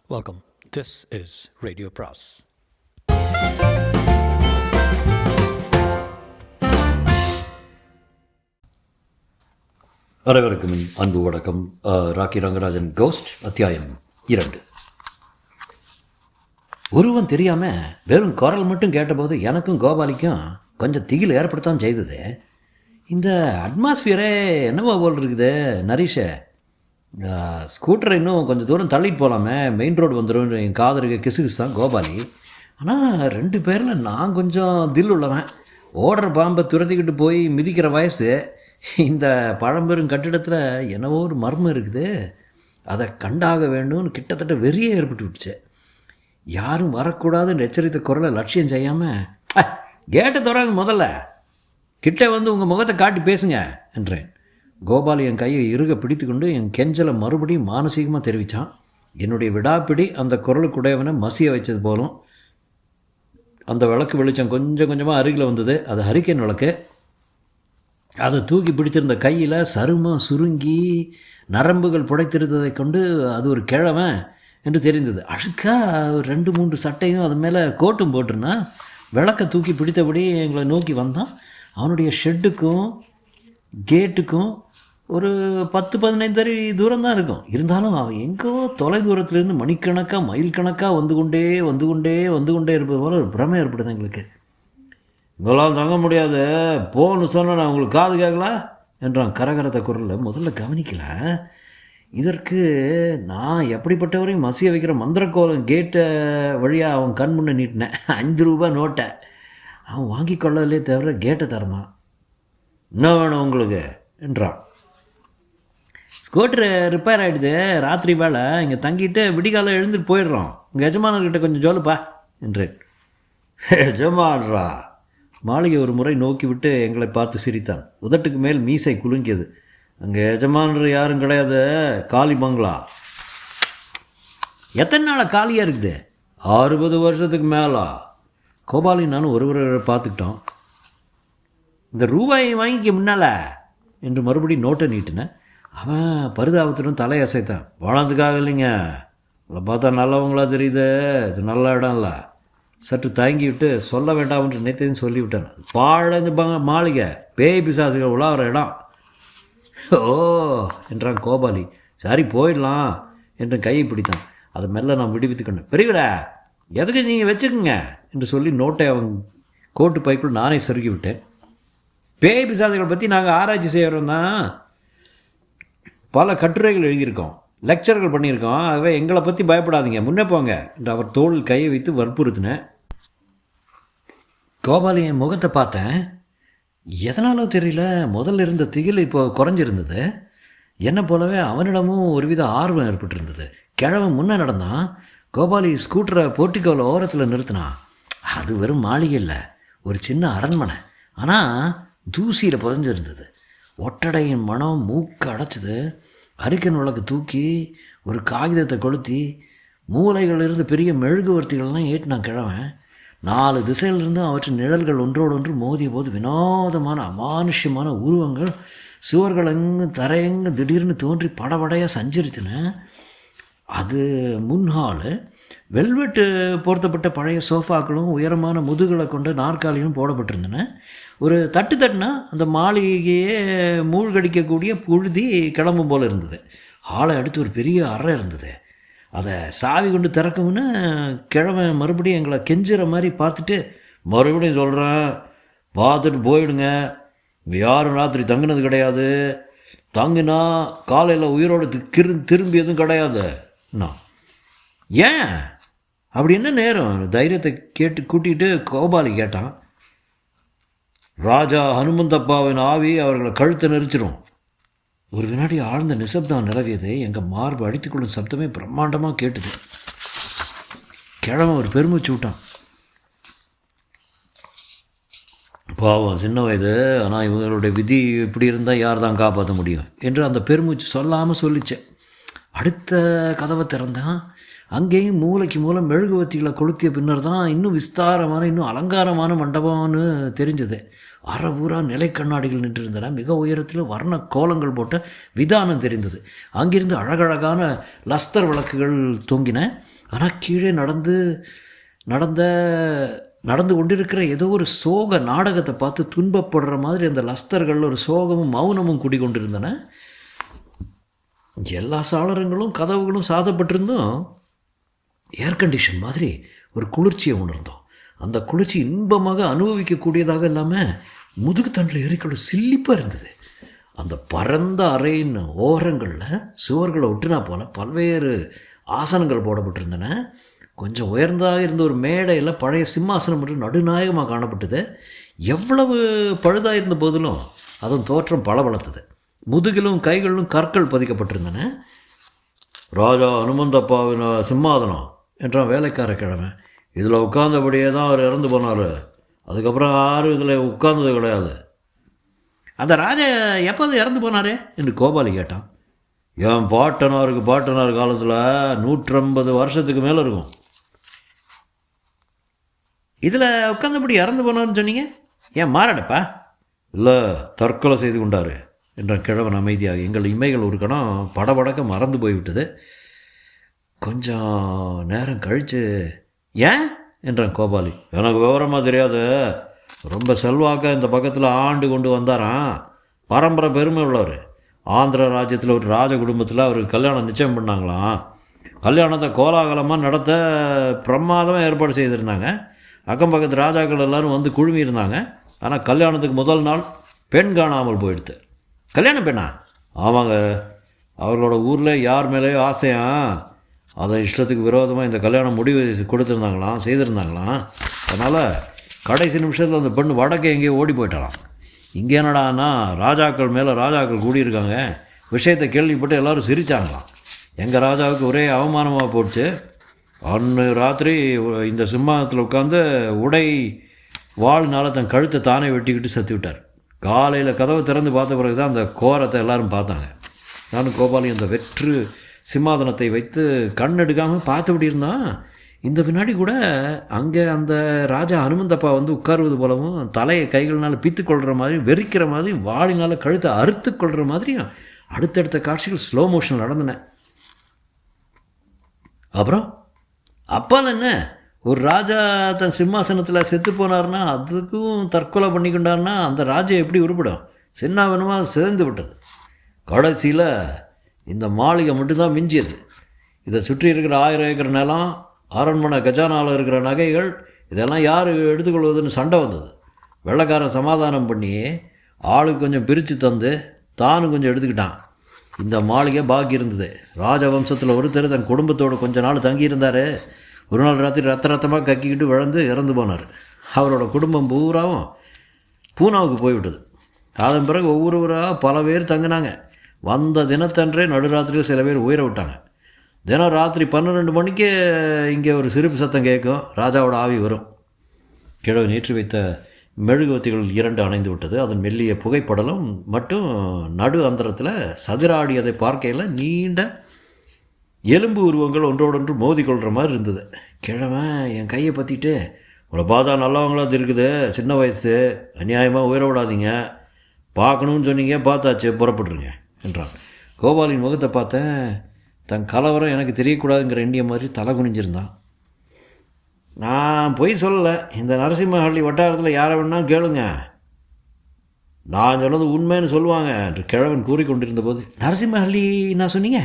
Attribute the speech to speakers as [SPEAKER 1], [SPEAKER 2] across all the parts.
[SPEAKER 1] Welcome. This is Radio Pras.
[SPEAKER 2] அனைவருக்கும் அன்பு வணக்கம். ராக்கி ரங்கராஜன் கோஸ்ட் அத்தியாயம் 2. உருவம் தெரியாமல் வெறும் குரல் மட்டும் கேட்டபோது எனக்கும் கோபாலிக்கும் கொஞ்சம் திகில் ஏற்படுத்தான் செய்தது. இந்த அட்மாஸ்பியரே என்னவோ போல் இருக்குது நரீஷ. ஸ்கூட்டரை இன்னும் கொஞ்சம் தூரம் தள்ளிட்டு போகலாமே, மெயின் ரோடு வந்துடும் என் காதலுக்கு கிசுகிசு தான் கோபாலி. ஆனால் 2 பேரில் நான் கொஞ்சம் தில் உள்ளவன். ஓடுற பாம்பை துரத்திக்கிட்டு போய் மிதிக்கிற வயசு. இந்த பழம்பெரும் கட்டிடத்தில் என்னவோ ஒரு மர்மம் இருக்குது, அதை கண்டாக வேண்டும்னு கிட்டத்தட்ட வெறியே ஏற்பட்டு விட்டுச்சு. யாரும் வரக்கூடாதுன்னு எச்சரித்த குரலை லட்சியம் செய்யாமல் கேட்டை திறங்க, முதல்ல கிட்ட வந்து உங்கள் முகத்தை காட்டி பேசுங்க என்றேன். கோபாலி என் கையை இறுக பிடித்து கொண்டு என் கெஞ்சலை மறுபடியும் மானசீகமாக தெரிவித்தான். என்னுடைய விடாப்பிடி அந்த குரலுக்குடையவனை மசிய வச்சது போலும். அந்த விளக்கு வெளிச்சம் கொஞ்சம் கொஞ்சமாக அருகில் வந்தது. அது ஹரிக்கேன் விளக்கு. அதை தூக்கி பிடிச்சிருந்த கையில் சருமம் சுருங்கி நரம்புகள் புடைத்திருந்ததை கொண்டு அது ஒரு கிழவன் என்று தெரிந்தது. அழுக்காக 2-3 சட்டையும் அது மேலே கோட்டும் போட்டுருன்னா விளக்கை தூக்கி பிடித்தபடி எங்களை நோக்கி வந்தான். அவனுடைய ஷெட்டுக்கும் கேட்டுக்கும் ஒரு 10-15 அடி தூரம் தான் இருக்கும். இருந்தாலும் அவன் எங்கோ தொலை தூரத்துலேருந்து மணிக்கணக்காக மைல் கணக்காக வந்து கொண்டே இருப்பது போல் ஒரு பிரமை ஏற்படுது எங்களுக்கு. இங்கெல்லாம் தங்க முடியாது, போன்னு சொன்ன நான் உங்களுக்கு காது கேட்கல என்றான் கரகரத்த குரலில். முதல்ல கவனிக்கல. இதற்கு நான் எப்படிப்பட்டவரையும் மசிய வைக்கிற மந்திரக்கோலம் கேட்ட வழியாக அவன் கண் முன்னே நீட்டினேன். 5 ரூபா நோட்டை அவன் வாங்கி கொள்ளலே தவிர கேட்டை திறந்தான். என்ன வேணும் உங்களுக்கு என்றான். ஸ்கூட்டரு ரிப்பேர் ஆகிடுது, ராத்திரி வேலை இங்கே தங்கிட்டு விடிகாலம் எழுந்துட்டு போயிடுறோம், உங்கள் எஜமானர்கிட்ட கொஞ்சம் சொல்லுப்பா என்றேன். எஜமானரா? மாளிகை ஒரு முறை நோக்கி விட்டு எங்களை பார்த்து சிரித்தான். உதட்டுக்கு மேல் மீசை குலுங்கியது. அங்கே எஜமானர் யாரும் கிடையாது, காலி பங்களா. எத்தனை நாளாக காலியாக இருக்குது? 60 வருஷத்துக்கு மேலா? கோபாலி நானும் ஒருவரை பார்த்துக்கிட்டோம். இந்த ரூபாயை வாங்கிக்க முன்னால் என்று மறுபடியும் நோட்டை நீட்டினேன். அவன் பரிதாபத்துடன் தலையசைத்தான். பணத்துக்காக இல்லைங்க, உங்களை பார்த்தா நல்லவங்களா தெரியுது, இது நல்ல இடம் இல்லை. சற்று தயங்கி விட்டு சொல்ல வேண்டாம் என்று நினைத்ததையும் சொல்லிவிட்டான். பாழந்து மாளிகை, பேய் பிசாசுகள் உலாகிற இடம். ஓ என்றான் கோபாலி. சரி போயிடலாம் என்று கையை பிடித்தான். அதை மெல்ல நான் விடுவித்துக்கொண்டேன். பெரியவரா, எதுக்கு நீங்கள் வச்சுக்கோங்க என்று சொல்லி நோட்டை அவன் கோட்டு பைக்குள் நானே சொருகி விட்டேன். பேய் பிசாசுகளை பற்றி நாங்கள் ஆராய்ச்சி செய்கிறோம் தான், பல கட்டுரைகள் எழுதியிருக்கோம், லெக்சர்கள் பண்ணியிருக்கோம். ஆகவே எங்களை பற்றி பயப்படாதீங்க, முன்னே போங்க என்று அவர் தோளில் கையை வைத்து வற்புறுத்தினேன். கோபாலி என் முகத்தை பார்த்தேன். எதனாலோ தெரியல, முதல்ல இருந்த திகில் இப்போ குறைஞ்சிருந்தது. என்னை போலவே அவனிடமும் ஒருவித ஆர்வம் ஏற்பட்டிருந்தது. கிழவன் முன்னே நடந்தான். கோபாலி ஸ்கூட்டரை போர்ட்டிகோவில் ஓரத்தில் நிறுத்தினான். அது வெறும் மாளிகை இல்லை, ஒரு சின்ன அரண்மனை. ஆனால் தூசியில் புதஞ்சிருந்தது. ஒட்டடையின் மனம் மூக்கு அடைச்சிது. ஹரிக்கன் விளக்கு தூக்கி ஒரு காகிதத்தை கொளுத்தி மூலைகளிலிருந்து பெரிய மெழுகுவர்த்திகள்லாம் ஏற்றினான் கிழவன். 4 திசையிலிருந்து அவற்றின் நிழல்கள் ஒன்றோடொன்று மோதிய போது வினோதமான அமானுஷ்யமான உருவங்கள் சுவர்கள் எங்கும் தரையெங்கும் திடீர்னு தோன்றி படபடையாக சஞ்சரித்தன. அது முன்ஹாலு. வெல்வெட்டு பொருத்தப்பட்ட பழைய சோஃபாக்களும் உயரமான முதுகளை கொண்ட நாற்காலிகளும் போடப்பட்டிருந்தன. ஒரு தட்டுனா அந்த மாளிகையே மூழ்கடிக்கக்கூடிய புழுதி கிளம்பும் போல் இருந்தது. ஹாலை அடுத்து ஒரு பெரிய அறை இருந்தது. அதை சாவி கொண்டு திறக்கும்னு கிழவன் மறுபடியும் எங்களை கெஞ்சுற மாதிரி பார்த்துட்டு, மறுபடியும் சொல்கிறேன், பார்த்துட்டு போயிடுங்க, இங்கே யாரும் ராத்திரி தங்கினது கிடையாது, தங்கினா காலையில் உயிரோடு திரும்பி எதுவும் கிடையாது. நான் ஏன் அப்படி என்ன நேரம் தைரியத்தை கேட்டு கூட்டிகிட்டு கோபாலி கேட்டான். ராஜா ஹனுமந்தப்பாவின் ஆவி அவர்களை கழுத்தை நெரிச்சிடும். ஒரு வினாடி ஆழ்ந்த நிசப்தம் நிலவியது. எங்கள் மார்பு அடித்துக்கொள்ளும் சப்தமே பிரம்மாண்டமாக கேட்டுது. கிழவன் ஒரு பெருமூச்சு விட்டான். பாவம் சின்ன வயது, ஆனால் இவங்களுடைய விதி இப்படி இருந்தால் யார் தான் காப்பாற்ற முடியும் என்று அந்த பெருமூச்சு சொல்லாமல் சொல்லிச்சேன். அடுத்த கதவை திறந்தான். அங்கேயும் மூளைக்கு மூலம் மெழுகுவத்திகளை கொளுத்திய பின்னர் தான் இன்னும் விஸ்தாரமான, இன்னும் அலங்காரமான மண்டபம்னு தெரிஞ்சது. அரை ஊரா நிலை கண்ணாடிகள் நின்றிருந்தன. மிக உயரத்தில் வர்ண கோலங்கள் போட்ட விதானம் தெரிந்தது. அங்கிருந்து அழகழகான லஸ்தர் விளக்குகள் தொங்கின. ஆனால் கீழே நடந்து கொண்டிருக்கிற ஏதோ ஒரு சோக நாடகத்தை பார்த்து துன்பப்படுற மாதிரி அந்த லஸ்தர்கள் ஒரு சோகமும் மௌனமும் குடிக்கொண்டிருந்தன. எல்லா சாளரங்களும் கதவுகளும் சாதப்பட்டிருந்தும் ஏர் கண்டிஷன் மாதிரி ஒரு குளிர்ச்சியை உணர்ந்தோம். அந்த குளிர்ச்சி இன்பமாக அனுபவிக்கக்கூடியதாக இல்லாமல் முதுகுத்தண்டில் ஏறிக்கொள்ள சில்லிப்பாக இருந்தது. அந்த பரந்த அறையின் ஓரங்களில் சுவர்களை ஒட்டினா போல் பல்வேறு ஆசனங்கள் போடப்பட்டிருந்தன. கொஞ்சம் உயர்ந்தாக இருந்த ஒரு மேடையில் பழைய சிம்மாசனம் மட்டும் நடுநாயகமாக காணப்பட்டது. எவ்வளவு பழுதாக இருந்த போதிலும் அதன் தோற்றம் பளபளத்தது. முதுகிலும் கைகளிலும் கற்கள் பதிக்கப்பட்டிருந்தன. ராஜா அனுமந்தப்பாவின் சிம்மாதனம் என்றான் வேலைக்கார கிழமை. இதில் உட்கார்ந்தபடியே தான் அவர் இறந்து போனார். அதுக்கப்புறம் யாரும் இதில் உட்கார்ந்தது கிடையாது. அந்த ராஜா எப்போது இறந்து போனார் என்று கோபாலி கேட்டான். என் பாட்டனார் காலத்தில் 150 வருஷத்துக்கு மேலே இருக்கும். இதில் உட்கார்ந்தபடி இறந்து போனார்னு சொன்னீங்க, ஏன் மாறாடப்பா? இல்லை, தற்கொலை செய்து கொண்டார் என்றான் கிழவன் அமைதியாக. எங்கள் இமைகள் ஒரு கணம் படபடக்க மறந்து போய்விட்டது. கொஞ்சம் நேரம் கழித்து ஏன் என்றான் கோபாலி. எனக்கு விவரமாக தெரியாது. ரொம்ப செல்வாக்க இந்த பக்கத்தில் ஆண்டு கொண்டு வந்தாராம். பரம்பரை பெருமை உள்ளவர். ஆந்திர ராஜ்யத்தில் ஒரு ராஜ குடும்பத்தில் அவருக்கு கல்யாணம் நிச்சயம் பண்ணாங்களாம். கல்யாணத்தை கோலாகலமாக நடத்த பிரமாதமாக ஏற்பாடு செய்திருந்தாங்க. அக்கம் பக்கத்து ராஜாக்கள் எல்லோரும் வந்து குழுமி இருந்தாங்க. ஆனால் கல்யாணத்துக்கு முதல் நாள் பெண் காணாமல் போயிடுது. கல்யாணம் பெண்ணா? ஆமாங்க. அவர்களோட ஊரில் யார் மேலேயோ ஆசையாம். அதை இஷ்டத்துக்கு விரோதமாக இந்த கல்யாணம் முடிவு செய்திருந்தாங்களாம். அதனால் கடைசி நிமிஷத்தில் அந்த பெண்ணு வடக்கே எங்கேயோ ஓடி போயிட்டாலாம். இங்கே என்னடான்னா ராஜாக்கள் மேலே ராஜாக்கள் கூடியிருக்காங்க. விஷயத்தை கேள்விப்பட்டு எல்லோரும் சிரித்தாங்களாம். எங்கள் ராஜாவுக்கு ஒரே அவமானமாக போச்சு. அன்று ராத்திரி இந்த சிம்மாசனத்தில் உட்காந்து வாழ்நாள் தன் கழுத்தை தானே வெட்டிக்கிட்டு செத்து விட்டார். காலையில் கதவை திறந்து பார்த்த பிறகு தான் அந்த கோரத்தை எல்லோரும் பார்த்தாங்க. நானும் கோபாலி அந்த வெற்று சிம்மாதனத்தை வைத்து கண் எடுக்காமல் பார்த்தபடி இருந்தான். இந்த வினாடி கூட அங்கே அந்த ராஜா அனுமந்தப்பா வந்து உட்காருவது போலவும் தலையை கைகளினால் பித்து கொள்கிற மாதிரியும் வெறிக்கிற மாதிரியும் வாளினால் கழுத்தை அறுத்து கொள்கிற மாதிரியும் அடுத்தடுத்த காட்சிகள் ஸ்லோ மோஷன் நடந்தன. அப்புறம் அப்பால் என்ன, ஒரு ராஜா தன் சிம்மாசனத்தில் செத்து போனார்னா அதுக்கும் தற்கொலை பண்ணிக்கொண்டார்னா அந்த ராஜா எப்படி உருப்படும்? சின்னாவனமாக சிதைந்து விட்டது. கடைசியில் இந்த மாளிகை மட்டும்தான் மிஞ்சியது. இதை சுற்றி இருக்கிற 1000 ஏக்கர் நிலம், அரண்மனை கஜானாவில் இருக்கிற நகைகள், இதெல்லாம் யார் எடுத்துக்கொள்வதுன்னு சண்டை வந்தது. வெள்ளைக்காரன் சமாதானம் பண்ணி ஆளுக்கு கொஞ்சம் பிரித்து தந்து தானும் கொஞ்சம் எடுத்துக்கிட்டான். இந்த மாளிகை பாக்கி இருந்தது. ராஜவம்சத்தில் ஒருத்தர் தன் குடும்பத்தோடு கொஞ்ச நாள் தங்கியிருந்தார். ஒரு நாள் ராத்திரி ரத்தமாக கக்கிக்கிட்டு விழுந்து இறந்து போனார். அவரோட குடும்பம் பூராவும் பூனாவுக்கு போய்விட்டது. அதன் பிறகு ஒவ்வொருவராக பல பேர் தங்கினாங்க. வந்த தினத்தன்றே நடுராத்திரியில் சில பேர் உயிரை விட்டாங்க. தினம் ராத்திரி 12 மணிக்கு இங்கே ஒரு சிரிப்பு சத்தம் கேட்கும். ராஜாவோட ஆவி வரும். கிழவு நேற்று வைத்த மெழுகுவத்திகள் 2 அணைந்து விட்டது. அதன் மெல்லிய புகைப்படலும் மட்டும் நடு அந்தரத்தில் சதிராடியதை பார்க்கையில் நீண்ட எலும்பு உருவங்கள் ஒன்றோடொன்று மோதிக்கொள்கிற மாதிரி இருந்தது. கிழவன் என் கையை பற்றிட்டு, உங்களை பார்த்தா நல்லவங்களாக இருக்குது, சின்ன வயசு, அநியாயமாக உயிரை விடாதீங்க, பார்க்கணுன்னு சொன்னீங்க, பார்த்தாச்சு, புறப்பட்டுருங்க என்றான். கோபாலின் முகத்தை பார்த்தேன். தன் கலவரம் எனக்கு தெரியக்கூடாதுங்கிற எண்ணிய மாதிரி தலை குனிஞ்சிருந்தான். நான் பொய் சொல்லலை. இந்த நரசிம்மஹள்ளி வட்டாரத்தில் யாரை வேணாலும் கேளுங்க, நான் சொன்னது உண்மைன்னு சொல்லுவாங்க என்று கிழவன் கூறிக்கொண்டிருந்த போது, நரசிம்மஹள்ளி நான் சொன்னீங்க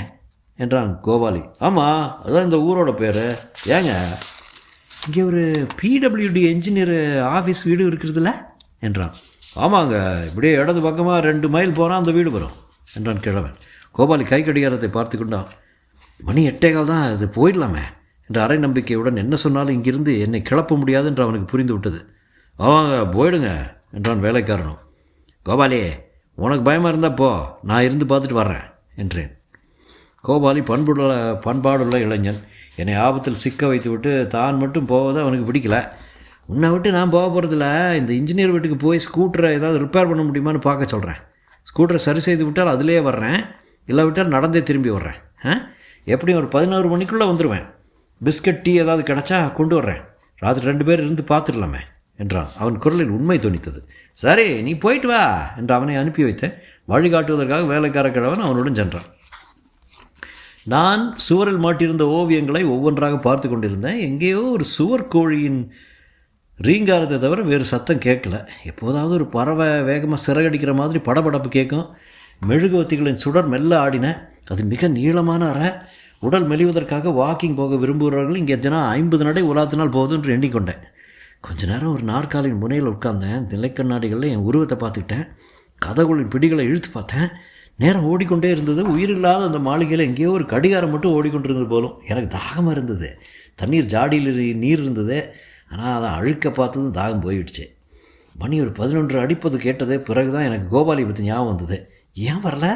[SPEAKER 2] என்றான் கோபாலி. ஆமாம், அதுதான் இந்த ஊரோட பேர். ஏங்க, இங்கே ஒரு பிடபிள்யூடி என்ஜினியர் ஆஃபீஸ் வீடு இருக்கிறதுல என்றான். ஆமாங்க, இப்படியே இடது பக்கமாக 2 மைல் போனால் அந்த வீடு வரும் என்றான் கிழவன். கோபாலி கை கடிகாரத்தை பார்த்து கொண்டான். மணி 8:15 தான், அது போயிடலாமே என்ற அரை நம்பிக்கையுடன் என்ன சொன்னாலும் இங்கிருந்து என்னை கிளப்ப முடியாது என்று அவனுக்கு புரிந்து விட்டது. ஆமாங்க, போயிடுங்க என்றான் வேலைக்காரனும். கோபாலி, உனக்கு பயமாக இருந்தால் போ, நான் இருந்து பார்த்துட்டு வர்றேன் என்றேன். கோபாலி பண்பாடுள்ள இளைஞன். என்னை ஆபத்தில் சிக்க வைத்து விட்டு தான் மட்டும் போவதை அவனுக்கு பிடிக்கல. உன்னை விட்டு நான் போக போகிறதில்ல, இந்த இன்ஜினியர் வீட்டுக்கு போய் ஸ்கூட்டரை ஏதாவது ரிப்பேர் பண்ண முடியுமான்னு பார்க்க சொல்கிறேன். ஸ்கூட்டரை சரி செய்து விட்டால் அதிலே வர்றேன், இல்லை விட்டால் நடந்தே திரும்பி வர்றேன். எப்படியும் ஒரு 11 மணிக்குள்ளே வந்துடுவேன். பிஸ்கட் டீ ஏதாவது கிடச்சா கொண்டு வர்றேன். ராத்திரி 2 பேர் இருந்து பார்த்துடலாமே என்றான். அவன் குரலில் உண்மை தோணித்தது. சரி, நீ போயிட்டு வா என்று அவனை அனுப்பி வைத்தேன். வழிகாட்டுவதற்காக வேலைக்கார கிழவன் அவனுடன் சென்றான். நான் சுவரில் மாட்டியிருந்த ஓவியங்களை ஒவ்வொன்றாக பார்த்து கொண்டிருந்தேன். எங்கேயோ ஒரு சுவர் கோழியின் ரீங்காரத்தை தவிர வேறு சத்தம் கேட்கல. எப்போதாவது ஒரு பறவை வேகமாக சிறகடிக்கிற மாதிரி படபடப்பு கேட்கும். மெழுகுவத்திகளின் சுடர் மெல்ல ஆடின. அது மிக நீளமான அறை. உடல் மெலிவதற்காக வாக்கிங் போக விரும்புகிறவர்கள் இங்கே தினம் 50 நடை உலாத்தினால் போதும் என்று எண்ணிக்கொண்டேன். கொஞ்ச நேரம் ஒரு நாற்காலின் முனையில் உட்கார்ந்தேன். நிலைக்கண்ணாடிகளில் என் உருவத்தை பார்த்துக்கிட்டேன். கதவுகளின் பிடிகளை இழுத்து பார்த்தேன். நேரம் ஓடிக்கொண்டே இருந்தது. உயிரில்லாத அந்த மாளிகையில் எங்கேயோ ஒரு கடிகாரம் மட்டும் ஓடிக்கொண்டிருந்தது போலும். எனக்கு தாகமாக இருந்தது. தண்ணீர் ஜாடியில் நீர் இருந்தது. ஆனால் அதை அழுக்க பார்த்ததும் தாகம் போயிடுச்சு. மணி ஒரு 11 அடிப்பது கேட்டது. பிறகு தான் எனக்கு கோபாலி பற்றி ஞாபகம் வந்தது. ஏன் வரல?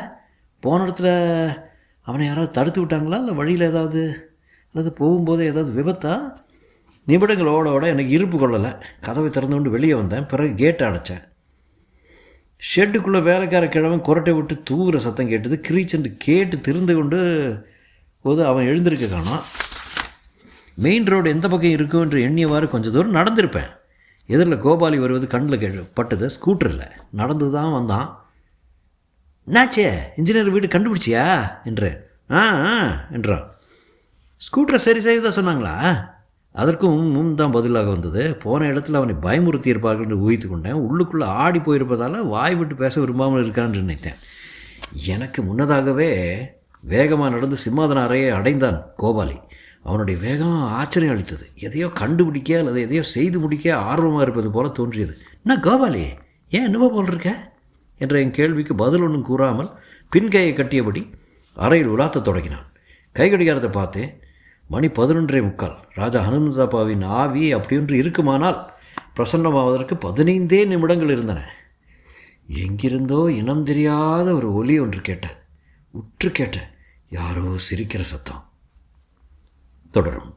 [SPEAKER 2] போன இடத்துல அவனை யாராவது தடுத்து விட்டாங்களா? இல்லை வழியில் ஏதாவது அல்லது போகும்போது ஏதாவது விபத்தா? நிமிடங்களோட எனக்கு இருப்பு கொள்ளலை. கதவை திறந்து கொண்டு வெளியே வந்தேன். பிறகு கேட்டை அடைச்சேன். ஷெட்டுக்குள்ளே வேலைக்கார கிழவன் குரட்டை விட்டு தூங்குற சத்தம் கேட்டது. கிரீச்சென்று கேட்டு திருந்து கொண்டு போது அவன் எழுந்திருக்க காணோம். மெயின் ரோடு எந்த பக்கம் இருக்கும் என்று எண்ணியவாறு கொஞ்சம் தூரம் நடந்திருப்பேன். எதிரில் கோபாலி வருவது கண்ணில் பட்டது. ஸ்கூட்டரில் நடந்து தான் வந்தான். என்னாச்சே, இன்ஜினியர் வீடு கண்டுபிடிச்சியா என்றேன். என்றான். ஸ்கூட்டரை சரி செய்ததான் சொன்னாங்களா? அதற்கும் தான் பதிலாக வந்தது. போன இடத்துல அவனை பயமுறுத்தி இருப்பார்கள் என்று ஊகித்து கொண்டேன். உள்ளுக்குள்ளே ஆடி போயிருப்பதால் வாய் விட்டு பேச விரும்பாமல் இருக்கான்னு நினைத்தேன். எனக்கு முன்னதாகவே வேகமாக நடந்து சிம்மாதன அறையை அடைந்தான் கோபாலி. அவனுடைய வேகம் ஆச்சரியம் அளித்தது. எதையோ கண்டுபிடிக்க அல்லது எதையோ செய்து முடிக்க ஆர்வமாக இருப்பது போல தோன்றியது. நான் கோபாலி, ஏன் என்னவோ போல் இருக்க என்ற என் கேள்விக்கு பதில் ஒன்றும் கூறாமல் பின்கையை கட்டியபடி அறையில் உலாத்த தொடங்கினான். கை கடிகாரத்தை பார்த்தேன். மணி 11:45. ராஜா ஹனுமந்தாபாவின் ஆவி அப்படியொன்று இருக்குமானால் பிரசன்னமாவதற்கு 15 நிமிடங்கள் இருந்தன. எங்கிருந்தோ இனம் தெரியாத ஒரு ஒலி ஒன்று கேட்டேன். உற்று கேட்டேன். யாரோ சிரிக்கிற சத்தம். தொடரும்.